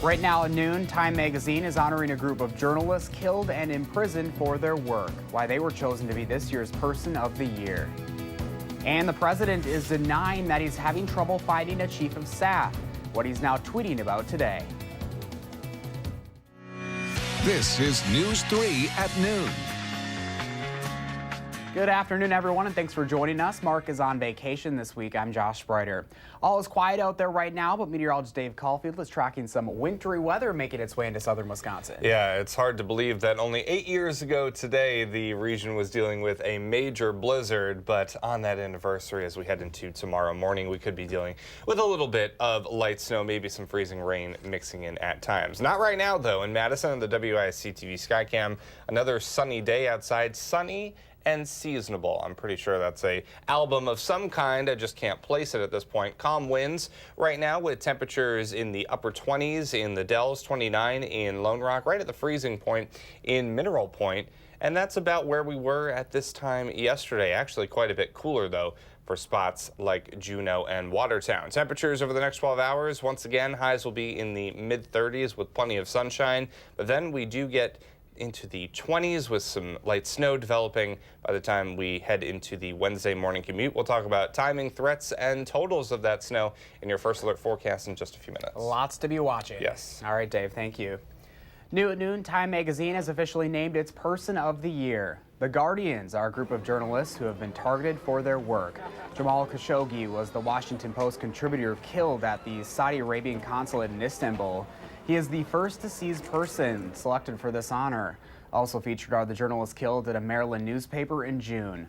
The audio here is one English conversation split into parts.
Right now at noon, Time magazine is honoring a group of journalists killed and imprisoned for their work, why they were chosen to be this year's Person of the Year. And the president is denying that he's having trouble finding a chief of staff, what he's now tweeting about today. This is News 3 at noon. Good afternoon, everyone, and thanks for joining us. Mark is on vacation this week. I'm Josh Sprider. All is quiet out there right now, but meteorologist Dave Caulfield is tracking some wintry weather making its way into southern Wisconsin. Yeah, it's hard to believe that only 8 years ago today, the region was dealing with a major blizzard, but on that anniversary, as we head into tomorrow morning, we could be dealing with a little bit of light snow, maybe some freezing rain mixing in at times. Not right now, though. In Madison, on the WISC-TV Skycam, another sunny day outside, sunny and seasonable. I'm pretty sure that's a album of some kind. I just can't place it at this point. Calm winds right now with temperatures in the upper 20s in the Dells, 29 in Lone Rock, right at the freezing point in Mineral Point. And that's about where we were at this time yesterday. Actually quite a bit cooler though for spots like Juneau and Watertown. Temperatures over the next 12 hours, once again, highs will be in the mid 30s with plenty of sunshine. But then we do get into the 20s with some light snow developing by the time we head into the Wednesday morning commute. We'll talk about timing, threats, and totals of that snow in your first alert forecast in just a few minutes. Lots to be watching. Yes. All right, Dave, thank you. New at noon, Time magazine has officially named its Person of the Year. The Guardians are a group of journalists who have been targeted for their work. Jamal Khashoggi was the Washington Post contributor killed at the Saudi Arabian consulate in Istanbul. He is the first deceased person selected for this honor. Also featured are the journalists killed at a Maryland newspaper in June.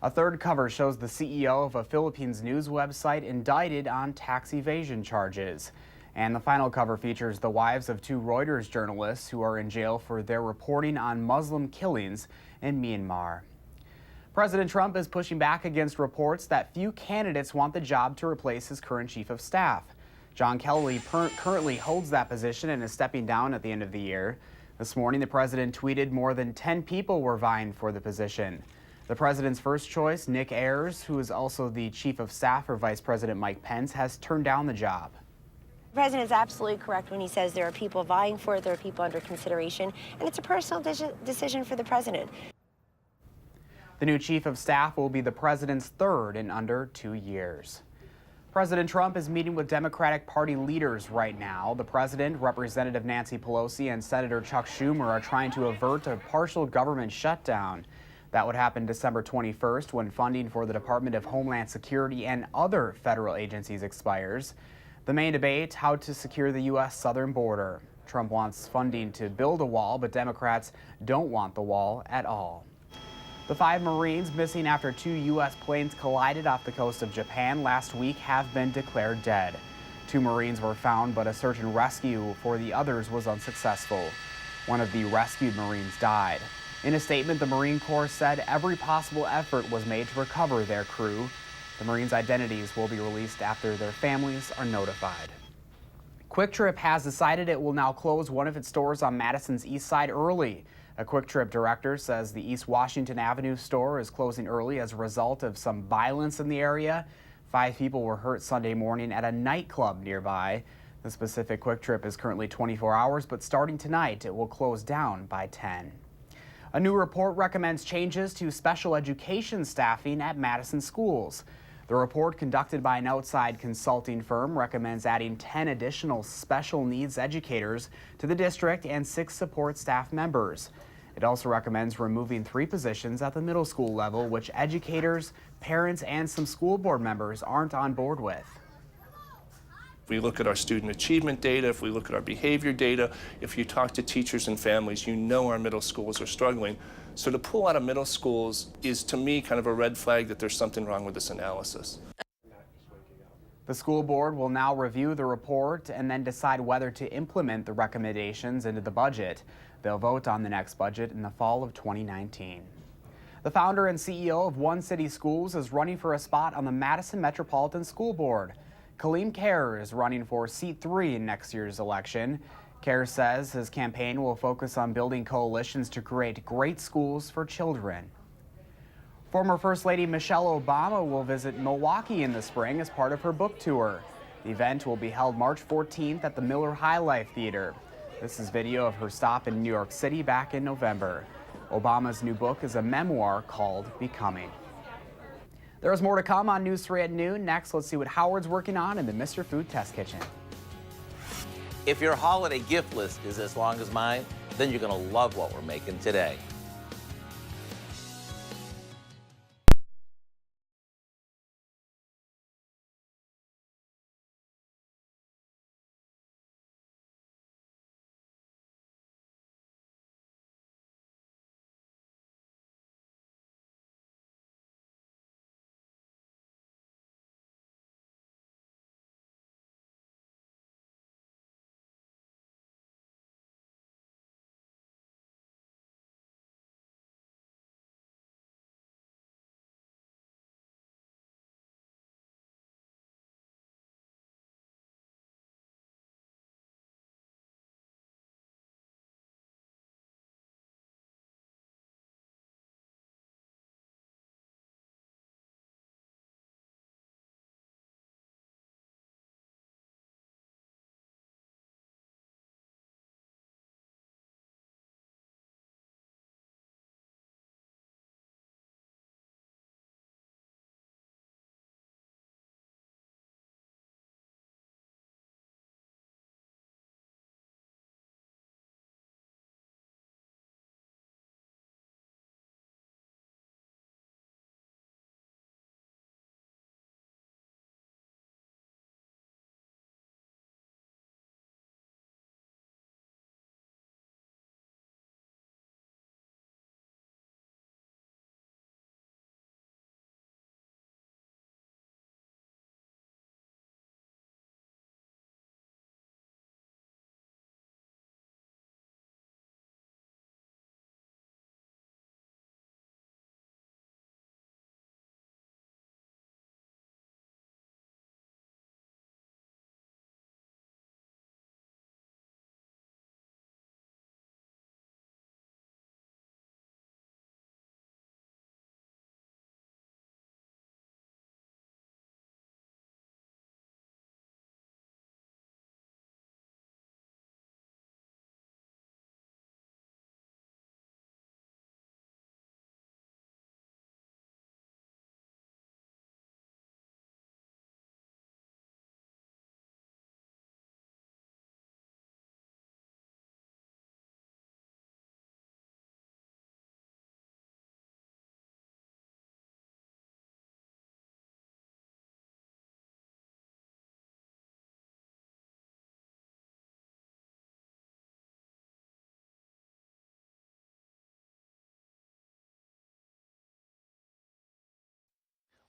A third cover shows the CEO of a Philippines news website indicted on tax evasion charges. And the final cover features the wives of two Reuters journalists who are in jail for their reporting on Muslim killings in Myanmar. President Trump is pushing back against reports that few candidates want the job to replace his current chief of staff. John Kelly currently holds that position and is stepping down at the end of the year. This morning, the president tweeted more than 10 people were vying for the position. The president's first choice, Nick Ayers, who is also the chief of staff for Vice President Mike Pence, has turned down the job. The president is absolutely correct when he says there are people vying for it, there are people under consideration, and it's a personal decision for the president. The new chief of staff will be the president's third in under 2 years. President Trump is meeting with Democratic Party leaders right now. The president, Representative Nancy Pelosi, and Senator Chuck Schumer are trying to avert a partial government shutdown. That would happen December 21st when funding for the Department of Homeland Security and other federal agencies expires. The main debate, how to secure the U.S. southern border. Trump wants funding to build a wall, but Democrats don't want the wall at all. The 5 Marines missing after 2 U.S. planes collided off the coast of Japan last week have been declared dead. 2 Marines were found, but a search and rescue for the others was unsuccessful. One of the rescued Marines died. In a statement, the Marine Corps said every possible effort was made to recover their crew. The Marines' identities will be released after their families are notified. Quick Trip has decided it will now close one of its stores on Madison's east side early. A Quick Trip director says the East Washington Avenue store is closing early as a result of some violence in the area. 5 people were hurt Sunday morning at a nightclub nearby. The specific Quick Trip is currently 24 hours, but starting tonight, it will close down by 10. A new report recommends changes to special education staffing at Madison schools. The report, conducted by an outside consulting firm, recommends adding 10 additional special needs educators to the district and 6 support staff members. It also recommends removing 3 positions at the middle school level, which educators, parents, and some school board members aren't on board with. If we look at our student achievement data, if we look at our behavior data, if you talk to teachers and families, you know our middle schools are struggling. So to pull out of middle schools is, to me, kind of a red flag that there's something wrong with this analysis. The school board will now review the report and then decide whether to implement the recommendations into the budget. They'll vote on the next budget in the fall of 2019. The founder and CEO of One City Schools is running for a spot on the Madison Metropolitan School Board. Kaleem Kerr is running for seat 3 in next year's election. Kerr says his campaign will focus on building coalitions to create great schools for children. Former First Lady Michelle Obama will visit Milwaukee in the spring as part of her book tour. The event will be held March 14th at the Miller High Life Theater. This is video of her stop in New York City back in November. Obama's new book is a memoir called Becoming. There's more to come on News 3 at noon. Next, let's see what Howard's working on in the Mr. Food Test Kitchen. If your holiday gift list is as long as mine, then you're going to love what we're making today.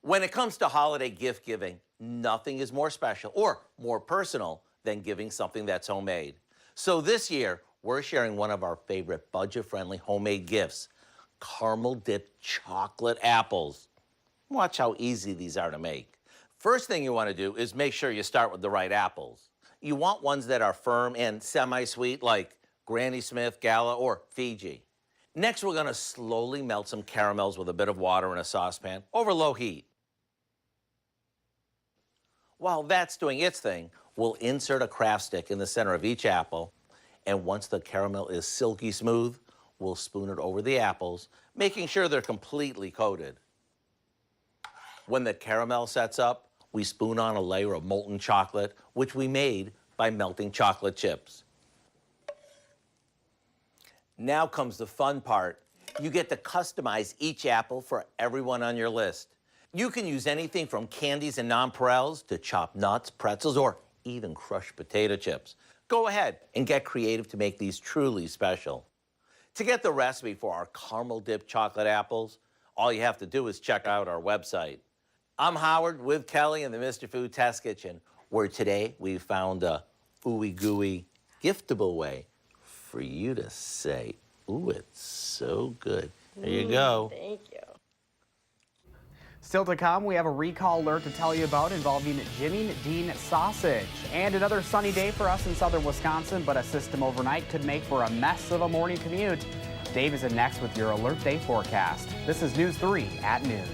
When it comes to holiday gift giving, nothing is more special or more personal than giving something that's homemade. So this year, we're sharing one of our favorite budget-friendly homemade gifts, caramel-dipped chocolate apples. Watch how easy these are to make. First thing you want to do is make sure you start with the right apples. You want ones that are firm and semi-sweet like Granny Smith, Gala, or Fiji. Next, we're going to slowly melt some caramels with a bit of water in a saucepan over low heat. While that's doing its thing, we'll insert a craft stick in the center of each apple, and once the caramel is silky smooth, we'll spoon it over the apples, making sure they're completely coated. When the caramel sets up, we spoon on a layer of molten chocolate, which we made by melting chocolate chips. Now comes the fun part. You get to customize each apple for everyone on your list. You can use anything from candies and nonpareils to chopped nuts, pretzels, or even crushed potato chips. Go ahead and get creative to make these truly special. To get the recipe for our caramel-dipped chocolate apples, all you have to do is check out our website. I'm Howard with Kelly in the Mr. Food Test Kitchen, where today we found a ooey-gooey, giftable way for you to say, ooh, it's so good. There you go. Thank you. Still to come, we have a recall alert to tell you about involving Jimmy Dean sausage. And another sunny day for us in southern Wisconsin, but a system overnight could make for a mess of a morning commute. Dave is in next with your alert day forecast. This is News 3 at noon.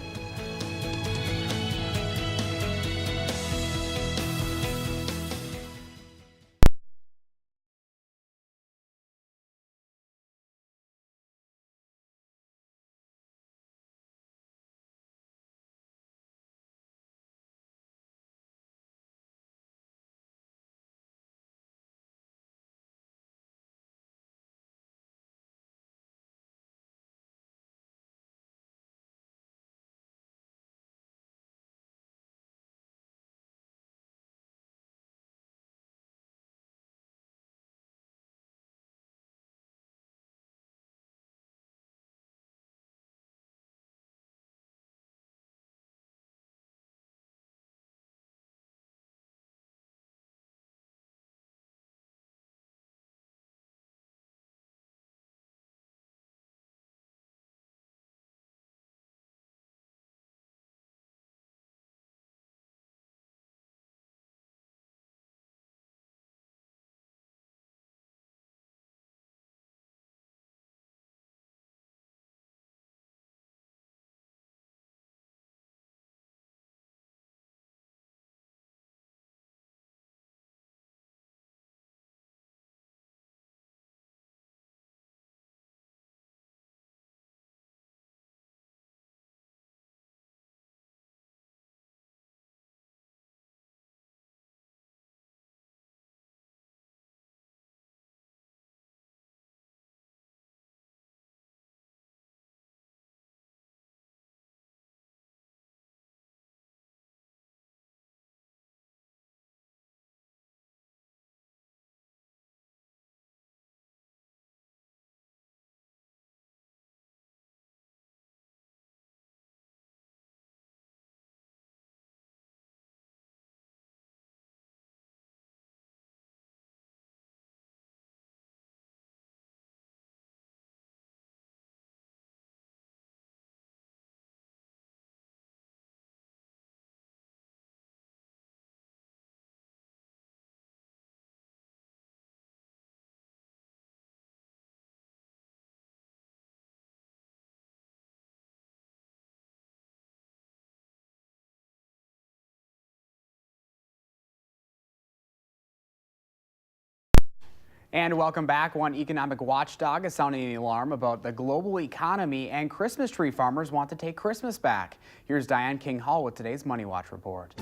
And welcome back. One economic watchdog is sounding the alarm about the global economy, and Christmas tree farmers want to take Christmas back. Here's Diane King-Hall with today's Money Watch report.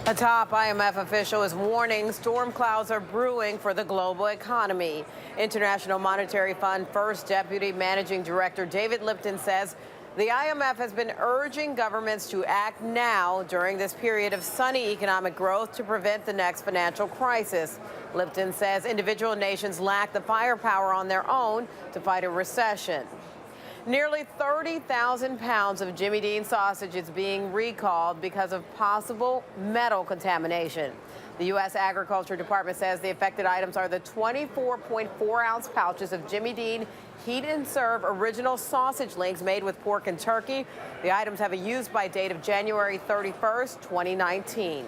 A top IMF official is warning storm clouds are brewing for the global economy. International Monetary Fund First Deputy Managing Director David Lipton says the IMF has been urging governments to act now during this period of sunny economic growth to prevent the next financial crisis. Lipton says individual nations lack the firepower on their own to fight a recession. Nearly 30,000 pounds of Jimmy Dean sausage is being recalled because of possible metal contamination. The U.S. Agriculture Department says the affected items are the 24.4-ounce pouches of Jimmy Dean Heat and Serve original sausage links made with pork and turkey. The items have a use-by date of January 31st, 2019.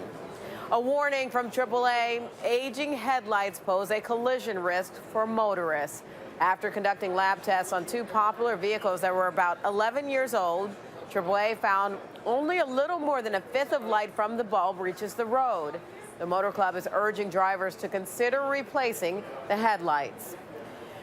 A warning from AAA, aging headlights pose a collision risk for motorists. After conducting lab tests on two popular vehicles that were about 11 years old, AAA found only a little more than a fifth of light from the bulb reaches the road. The Motor Club is urging drivers to consider replacing the headlights.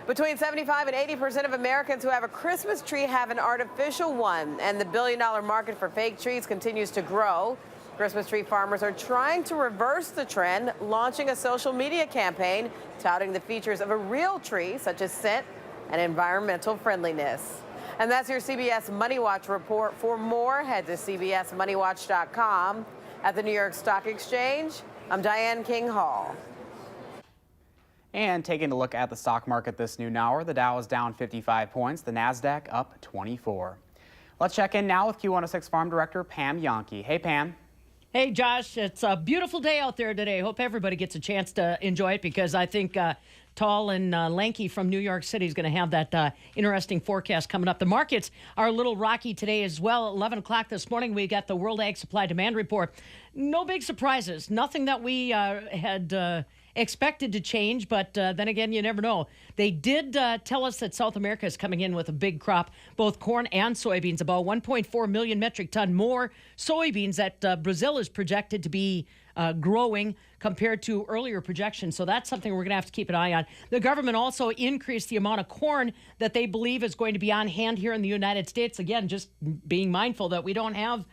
Between 75 and 80% of Americans who have a Christmas tree have an artificial one, and the billion-dollar market for fake trees continues to grow. Christmas tree farmers are trying to reverse the trend, launching a social media campaign touting the features of a real tree, such as scent and environmental friendliness. And that's your CBS Money Watch report. For more, head to cbsmoneywatch.com. At the New York Stock Exchange, I'm Diane King-Hall. And taking a look at the stock market this noon hour, the Dow is down 55 points, the NASDAQ up 24. Let's check in now with Q106 Farm Director Pam Yonke. Hey, Pam. Hey, Josh, it's a beautiful day out there today. Hope everybody gets a chance to enjoy it because I think Tall and Lanky from New York City is going to have that interesting forecast coming up. The markets are a little rocky today as well. 11 o'clock this morning, we got the World Ag Supply Demand Report. No big surprises. Nothing that we had expected to change, but then again, you never know. They did tell us that South America is coming in with a big crop, both corn and soybeans, about 1.4 million metric ton more soybeans that Brazil is projected to be growing compared to earlier projections. So that's something we're going to have to keep an eye on. The government also increased the amount of corn that they believe is going to be on hand here in the United States. Again, just being mindful that we don't have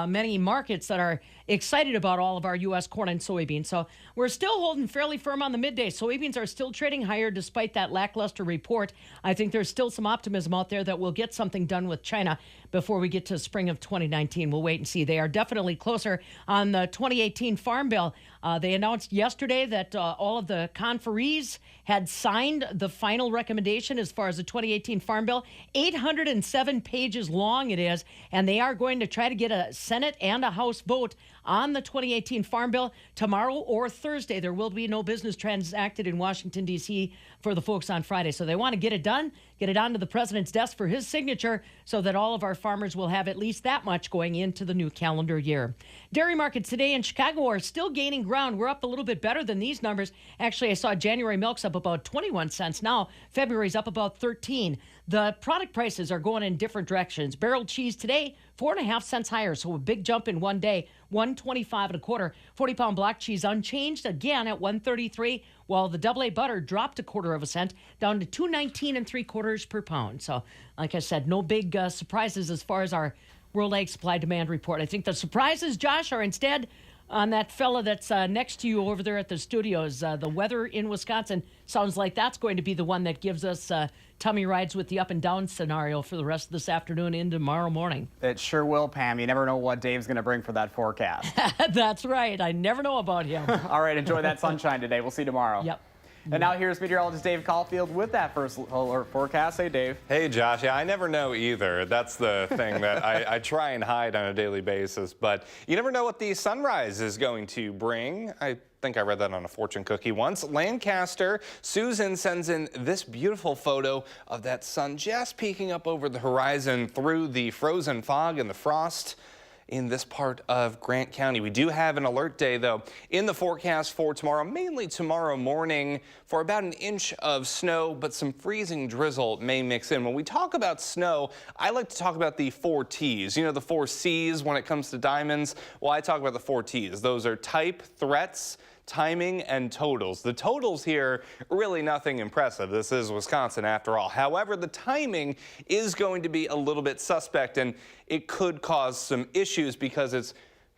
many markets that are excited about all of our U.S. corn and soybeans. So we're still holding fairly firm on the midday. Soybeans are still trading higher despite that lackluster report. I think there's still some optimism out there that we'll get something done with China before we get to spring of 2019. We'll wait and see. They are definitely closer on the 2018 Farm Bill. They announced yesterday that all of the conferees had signed the final recommendation as far as the 2018 Farm Bill. 807 pages long it is, and they are going to try to get a Senate and a House vote on the 2018 Farm Bill tomorrow or Thursday. There will be no business transacted in Washington, D.C. for the folks on Friday. So they want to get it done, get it onto the president's desk for his signature so that all of our farmers will have at least that much going into the new calendar year. Dairy markets today in Chicago are still gaining ground. We're up a little bit better than these numbers. Actually, I saw January milk's up about 21 cents now. February's up about 13. The product prices are going in different directions. Barrel cheese today, 4.5 cents higher, so a big jump in one day, $1.2525. 40-pound block cheese unchanged again at $1.33, while the AA butter dropped 1/4 cent down to $2.19 per pound. So, like I said, no big surprises as far as our World Ag Supply Demand Report. I think the surprises, Josh, are instead on that fella that's next to you over there at the studios. The weather in Wisconsin sounds like that's going to be the one that gives us tummy rides with the up and down scenario for the rest of this afternoon into tomorrow morning. It sure will, Pam. You never know what Dave's going to bring for that forecast. That's right. I never know about him. All right, enjoy that sunshine today. We'll see you tomorrow. Yep. And now here's meteorologist Dave Caulfield with that first alert forecast. Hey, Dave. Hey, Josh. Yeah, I never know either. That's the thing that I try and hide on a daily basis. But you never know what the sunrise is going to bring. I think I read that on a fortune cookie once. Lancaster, Susan sends in this beautiful photo of that sun just peeking up over the horizon through the frozen fog and the frost in this part of Grant County. We do have an alert day, though, in the forecast for tomorrow, mainly tomorrow morning, for about an inch of snow, but some freezing drizzle may mix in. When we talk about snow, I like to talk about the 4 T's. You know, the 4 C's when it comes to diamonds? Well, I talk about the 4 T's. Those are type, threats, timing, and totals. The totals here, really nothing impressive. This is Wisconsin after all. However, the timing is going to be a little bit suspect, and it could cause some issues because it's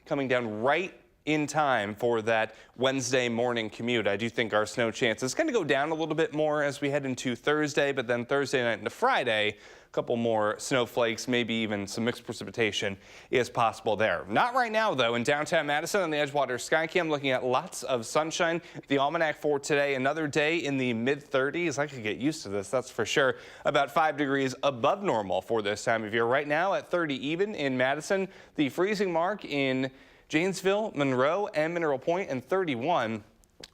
coming down right in time for that Wednesday morning commute. I do think our snow chance is going to go down a little bit more as we head into Thursday, but then Thursday night into Friday, a couple more snowflakes, maybe even some mixed precipitation is possible there. Not right now, though. In downtown Madison on the Edgewater Skycam, looking at lots of sunshine. The almanac for today, another day in the mid-30s. I could get used to this, that's for sure. About 5 degrees above normal for this time of year. Right now at 30 even in Madison. The freezing mark in Janesville, Monroe, and Mineral Point, and 31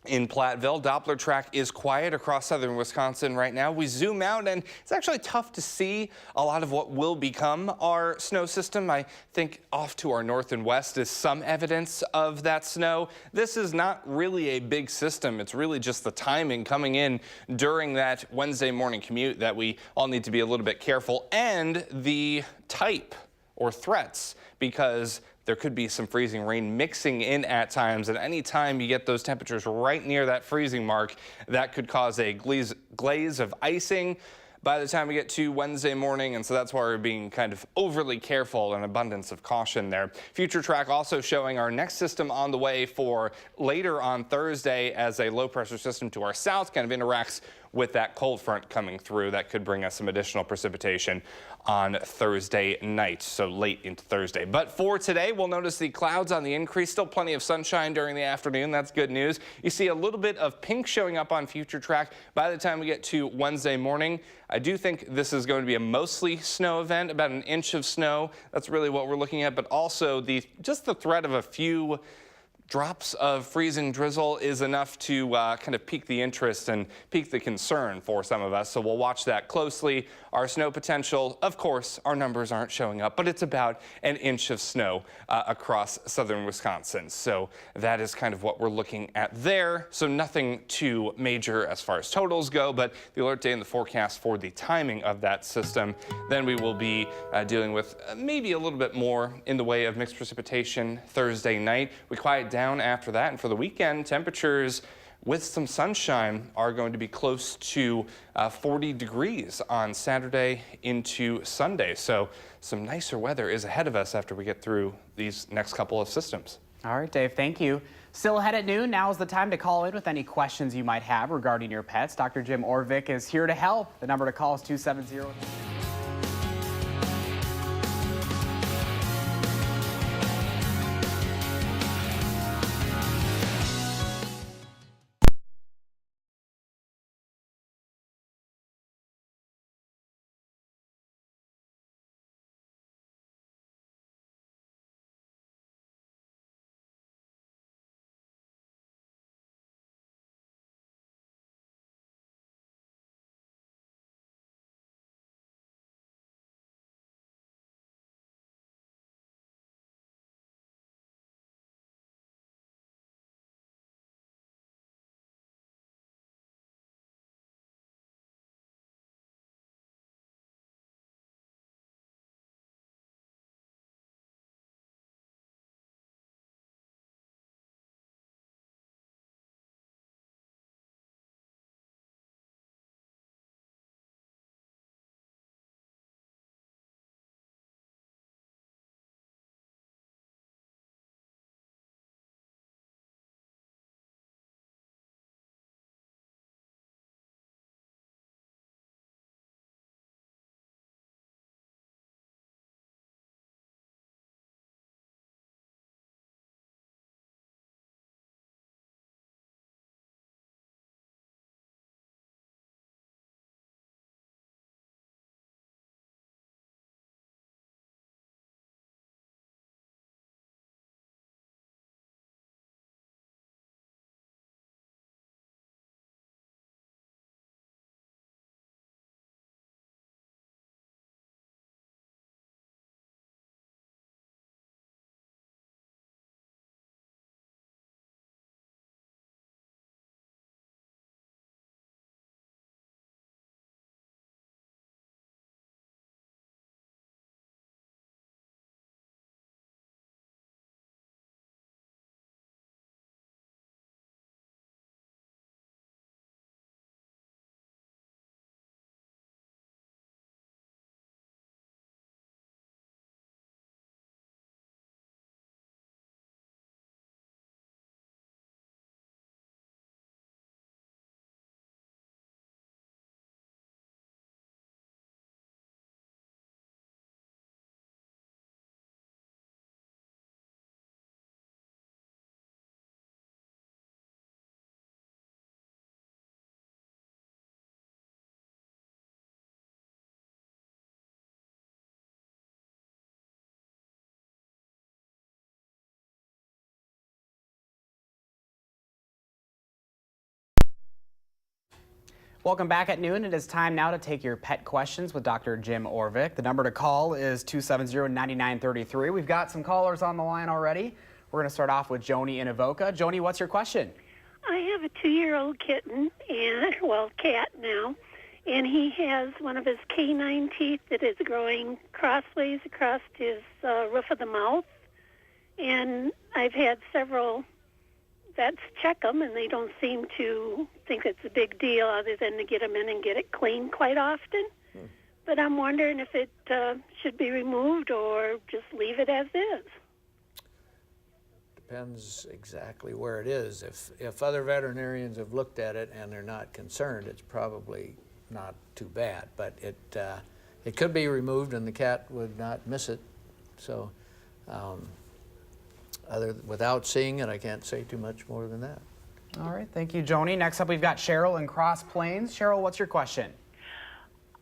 in Platteville. Doppler track is quiet across southern Wisconsin right now. We zoom out, and it's actually tough to see a lot of what will become our snow system. I think off to our north and west is some evidence of that snow. This is not really a big system. It's really just the timing coming in during that Wednesday morning commute that we all need to be a little bit careful, and the type or threats, because there could be some freezing rain mixing in at times, and any time you get those temperatures right near that freezing mark, that could cause a glaze of icing by the time we get to Wednesday morning, and so that's why we're being kind of overly careful, an abundance of caution there. Future track also showing our next system on the way for later on Thursday as a low pressure system to our south kind of interacts with that cold front coming through. That could bring us some additional precipitation on Thursday night, so late into Thursday. But for today, we'll notice the clouds on the increase. Still plenty of sunshine during the afternoon. That's good news. You see a little bit of pink showing up on future track by the time we get to Wednesday morning. I do think this is going to be a mostly snow event, about an inch of snow. That's really what we're looking at, but also just the threat of a few drops of freezing drizzle is enough to kind of pique the interest and pique the concern for some of us. So we'll watch that closely. Our snow potential, of course, our numbers aren't showing up, but it's about an inch of snow across southern Wisconsin. So that is kind of what we're looking at there. So nothing too major as far as totals go, but the alert day and the forecast for the timing of that system. Then we will be dealing with maybe a little bit more in the way of mixed precipitation Thursday night. We quiet down after that, and for the weekend, temperatures with some sunshine are going to be close to 40 degrees on Saturday into Sunday. So some nicer weather is ahead of us after we get through these next couple of systems. All right, Dave, thank you. Still ahead at noon. Now is the time to call in with any questions you might have regarding your pets. Dr. Jim Orvik is here to help. The number to call is 270. Welcome back at noon. It is time now to take your pet questions with Dr. Jim Orvik. The number to call is 270-9933. We've got some callers on the line already. We're going to start off with Joni in Avoca. Joni, what's your question? I have a 2-year-old kitten, and cat now, and he has one of his canine teeth that is growing crossways across his roof of the mouth. And I've had several vets check them, and they don't seem to think it's a big deal other than to get him in and get it cleaned quite often. But I'm wondering if it should be removed or just leave it as is. Depends exactly where it is. If other veterinarians have looked at it and they're not concerned, it's probably not too bad. But it could be removed and the cat would not miss it. So without seeing it, I can't say too much more than that. All right, thank you, Joni. Next up, we've got Cheryl in Cross Plains. Cheryl, what's your question?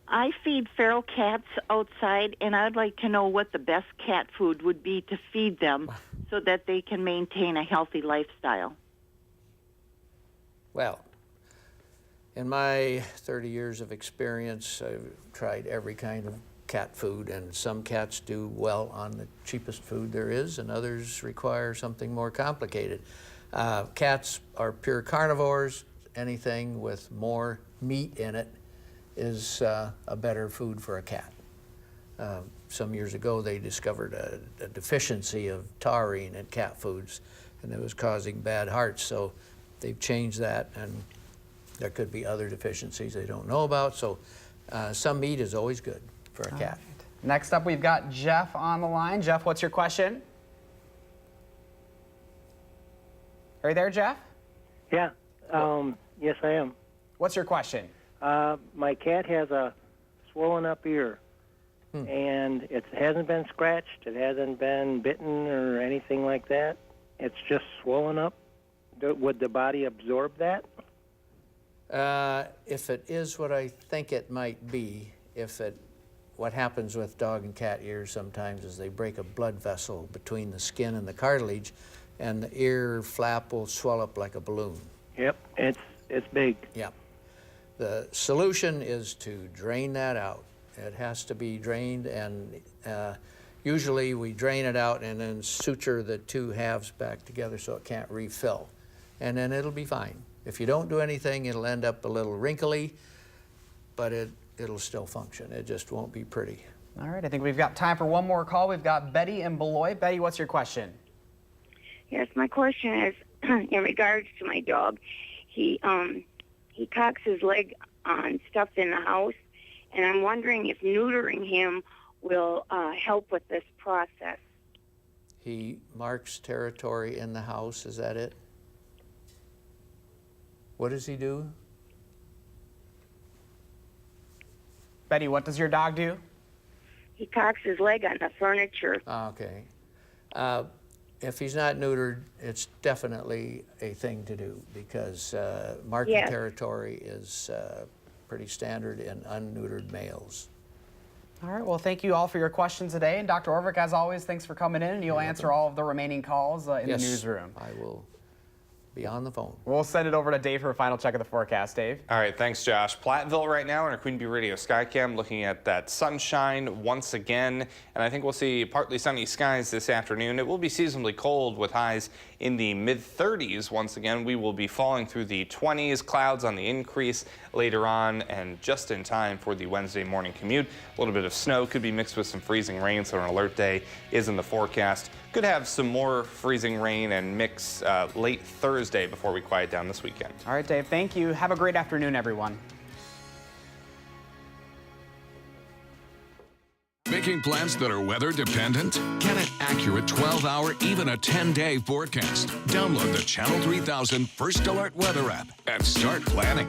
I feed feral cats outside, and I'd like to know what the best cat food would be to feed them so that they can maintain a healthy lifestyle. Well, in my 30 years of experience, I've tried every kind of cat food, and some cats do well on the cheapest food there is, and others require something more complicated. Cats are pure carnivores. Anything with more meat in it is a better food for a cat. Some years ago, they discovered a deficiency of taurine in cat foods, and it was causing bad hearts, so they've changed that, and there could be other deficiencies they don't know about, so some meat is always good for a cat. Right. Next up, we've got Jeff on the line. Jeff, what's your question? Are you there, Jeff? Yeah. Yes, I am. What's your question? My cat has a swollen up ear, and it hasn't been scratched. It hasn't been bitten or anything like that. It's just swollen up. Would the body absorb that? If it is what I think it might be, what happens with dog and cat ears sometimes is they break a blood vessel between the skin and the cartilage, and the ear flap will swell up like a balloon. Yep, it's big. Yep. The solution is to drain that out. It has to be drained, and usually we drain it out and then suture the two halves back together so it can't refill, and then it'll be fine. If you don't do anything, it'll end up a little wrinkly, but it'll still function. It just won't be pretty. All right, I think we've got time for one more call. We've got Betty in Beloit. Betty, what's your question? Yes, my question is in regards to my dog. He cocks his leg on stuff in the house, and I'm wondering if neutering him will help with this process. He marks territory in the house, is that it? What does he do? Betty, what does your dog do? He cocks his leg on the furniture. Okay. If he's not neutered, it's definitely a thing to do because marking territory is pretty standard in unneutered males. All right, well, thank you all for your questions today. And Dr. Orvik, as always, thanks for coming in, and you'll answer all of the remaining calls in the newsroom. I will be on the phone. We'll send it over to Dave for a final check of the forecast. Dave? All right, thanks, Josh. Platteville right now in our Queen Bee Radio Skycam looking at that sunshine once again, and I think we'll see partly sunny skies this afternoon. It will be seasonably cold with highs in the mid-30s once again. We will be falling through the 20s, clouds on the increase later on, and just in time for the Wednesday morning commute. A little bit of snow could be mixed with some freezing rain, so an alert day is in the forecast. Could have some more freezing rain and mix late Thursday before we quiet down this weekend. All right, Dave, thank you. Have a great afternoon, everyone. Making plans that are weather dependent? Get an accurate 12-hour, even a 10-day forecast. Download the Channel 3000 First Alert Weather app and start planning.